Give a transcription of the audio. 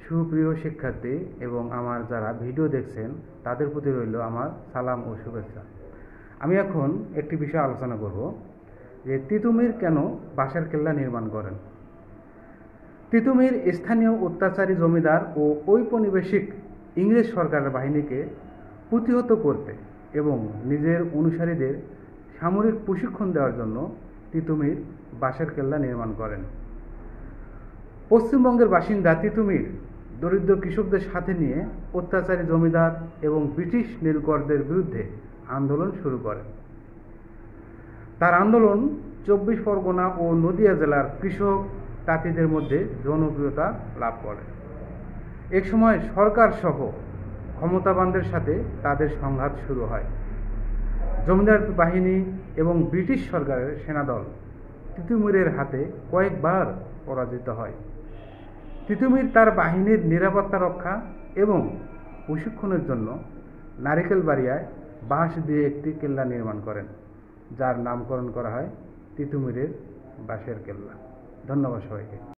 সুপ্রিয় শিক্ষার্থী এবং আমার যারা ভিডিও দেখছেন তাদের প্রতি রইল আমার সালাম ও শুভেচ্ছা। আমি এখন একটি বিষয় আলোচনা করব যে তিতুমির কেন বাঁশের কেল্লা নির্মাণ করেন। তিতুমির স্থানীয় অত্যাচারী জমিদার ও ঔপনিবেশিক ইংরেজ সরকারের বাহিনীকে প্রতিহত করতে এবং নিজের অনুসারীদের সামরিক প্রশিক্ষণ দেওয়ার জন্য তিতুমির বাঁশের কেল্লা নির্মাণ করেন। পশ্চিমবঙ্গের বাসিন্দা তিতুমির দরিদ্র কৃষকদের সাথে নিয়ে অত্যাচারী জমিদার এবং ব্রিটিশ নীলকরদের বিরুদ্ধে আন্দোলন শুরু করেন। তার আন্দোলন 24 পরগনা ও নদিয়া জেলার কৃষক তাঁতিদের মধ্যে জনপ্রিয়তা লাভ করে। এক সময় সরকার সহ ক্ষমতাবানদের সাথে তাদের সংঘাত শুরু হয়। জমিদার বাহিনী এবং ব্রিটিশ সরকারের সেনাদল তিতুমিরের হাতে কয়েকবার পরাজিত হয়। তিতুমির তার বাহিনীর নিরাপত্তা রক্ষা এবং প্রশিক্ষণের জন্য নারিকেলবাড়িয়ায় বাঁশ দিয়ে একটি কেল্লা নির্মাণ করেন, যার নামকরণ করা হয় তিতুমিরের বাঁশের কেল্লা। ধন্যবাদ সবাইকে।